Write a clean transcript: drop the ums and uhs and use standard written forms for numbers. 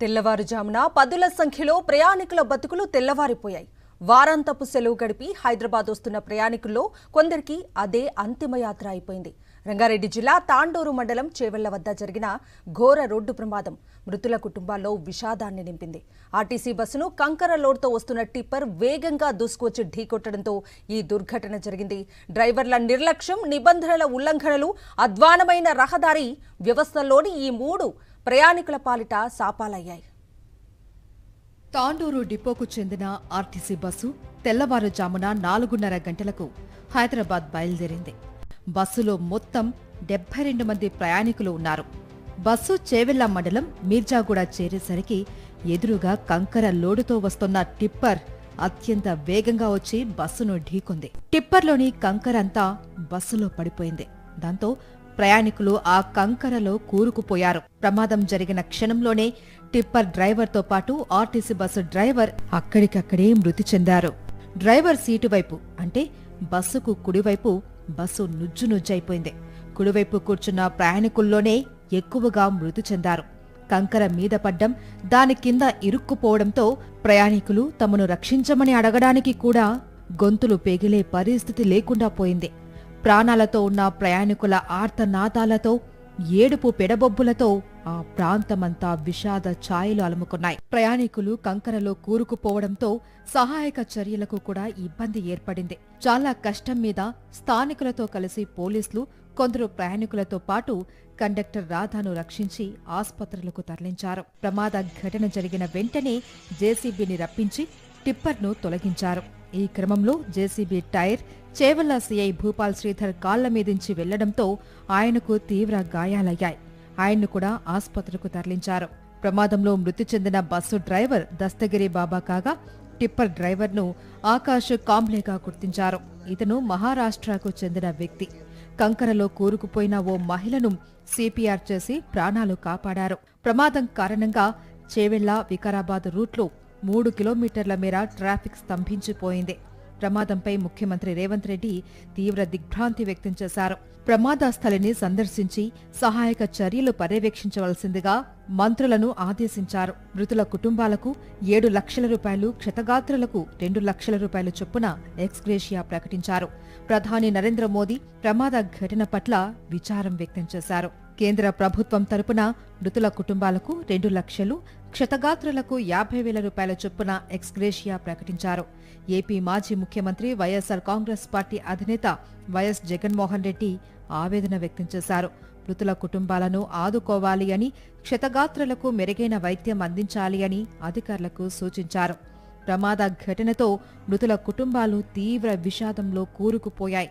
తెల్లవారుజామున పదుల సంఖ్యలో ప్రయాణికుల బతుకులు తెల్లవారిపోయాయి. వారాంతపు సెలవు గడిపి హైదరాబాద్ వస్తున్న ప్రయాణికుల్లో కొందరికి అదే అంతిమయాత్ర అయిపోయింది. రంగారెడ్డి జిల్లా తాండూరు మండలం చేవెళ్ల వద్ద జరిగిన ఘోర రోడ్డు ప్రమాదం మృతుల కుటుంబాల్లో విషాదాన్ని నింపింది. ఆర్టీసీ బస్సును కంకర లోడ్తో వస్తున్న టిప్పర్ వేగంగా దూసుకువచ్చి ఢీకొట్టడంతో ఈ దుర్ఘటన జరిగింది. డ్రైవర్ల నిర్లక్ష్యం, నిబంధనల ఉల్లంఘనలు, అధ్వానమైన రహదారి వ్యవస్థలోని ఈ మూడు ప్రయాణికుల పాలిట శాపాలయ్యాయి. తాండూరు డిపోకు చెందిన ఆర్టీసీ బస్సు తెల్లవారుజామున 4:30 గంటలకు హైదరాబాద్ బయలుదేరింది. బస్సులో మొత్తం 72 మంది ప్రయాణికులు ఉన్నారు. బస్సు చేవెళ్ల మండలం మీర్జాగూడ చేరేసరికి ఎదురుగా కంకర లోడుతో వస్తున్న టిప్పర్ అత్యంత వేగంగా వచ్చి బస్సును ఢీకొంది. టిప్పర్లోని కంకరంతా బస్సులో పడిపోయింది. దాంతో ప్రయాణికులు ఆ కంకరలో కూరుకుపోయారు. ప్రమాదం జరిగిన క్షణంలోనే టిప్పర్ డ్రైవర్తో పాటు ఆర్టీసీ బస్సు డ్రైవర్ అక్కడికక్కడే మృతి చెందారు. డ్రైవర్ సీటు వైపు అంటే బస్సుకు కుడివైపు బస్సు నుజ్జునుజ్జైపోయింది. కుడివైపు కూర్చున్న ప్రయాణికుల్లోనే ఎక్కువగా మృతి చెందారు. కంకర మీద పడ్డం, దాని కింద ఇరుక్కుపోవడంతో ప్రయాణికులు తమను రక్షించమని అడగడానికి కూడా గొంతులు పెగిలే పరిస్థితి లేకుండా పోయింది. ప్రాణాలతో ఉన్న ప్రయాణికుల ఆర్తనాదాలతో, ఏడుపు పెడబొబ్బులతో ఆ ప్రాంతమంతా విషాద ఛాయలు అలుముకున్నాయి. ప్రయాణికులు కంకరలో కూరుకుపోవడంతో సహాయక చర్యలకు కూడా ఇబ్బంది ఏర్పడింది. చాలా కష్టం మీద స్థానికులతో కలిసి పోలీసులు, కొందరు ప్రయాణికులతో పాటు కండక్టర్ రాధాను రక్షించి ఆస్పత్రులకు తరలించారు. ప్రమాద ఘటన జరిగిన వెంటనే జేసీబీని రప్పించి టిప్పర్ను తొలగించారు. ఈ క్రమంలో JCB tyre Chevella CI Bhupal Sridhar కాళ్ల మీదించి వెళ్లడంతో ఆయనకు తీవ్ర గాయాలయ్యాయి. ఆయన్ను కూడా ఆస్పత్రికి తరలించారు. ప్రమాదంలో మృతి చెందిన బస్సు డ్రైవర్ దస్తగిరి బాబా కాగా, టిప్పర్ డ్రైవర్ను ఆకాష్ కాంబ్లేగా గుర్తించారు. ఇతను మహారాష్ట్రకు చెందిన వ్యక్తి. కంకరలో కూరుకుపోయిన ఓ మహిళను సిపిఆర్ చేసి ప్రాణాలు కాపాడారు. ప్రమాదం కారణంగా చేవెళ్ల వికారాబాద్ రూట్లో 3 కిలోమీటర్ల మేర ట్రాఫిక్ స్తంభించిపోయింది. ప్రమాదంపై ముఖ్యమంత్రి రేవంత్ రెడ్డి తీవ్ర దిగ్భ్రాంతి వ్యక్తం చేశారు. ప్రమాద స్థలిని సందర్శించి సహాయక చర్యలు పర్యవేక్షించవలసిందిగా మంత్రులను ఆదేశించారు. మృతుల కుటుంబాలకు 7 లక్షల రూపాయలు, క్షతగాత్రులకు 2 లక్షల రూపాయలు చొప్పున ఎక్స్గ్రేషియా ప్రకటించారు. ప్రధాని నరేంద్ర మోదీ ప్రమాద ఘటన పట్ల విచారం వ్యక్తం చేశారు. కేంద్ర ప్రభుత్వం తరపున మృతుల కుటుంబాలకు 2 లక్షలు, క్షతగాత్రులకు 50,000 రూపాయల చొప్పున ఎక్స్గ్రేషియా ప్రకటించారు. ఏపీ మాజీ ముఖ్యమంత్రి వైఎస్సార్ కాంగ్రెస్ పార్టీ అధినేత వైఎస్ జగన్మోహన్ రెడ్డి ఆవేదన వ్యక్తం చేశారు. మృతుల కుటుంబాలను ఆదుకోవాలి అని, క్షతగాత్రులకు మెరుగైన వైద్యం అందించాలి అని అధికారులకు సూచించారు. ప్రమాద ఘటనతో మృతుల కుటుంబాలు తీవ్ర విషాదంలో కూరుకుపోయాయి.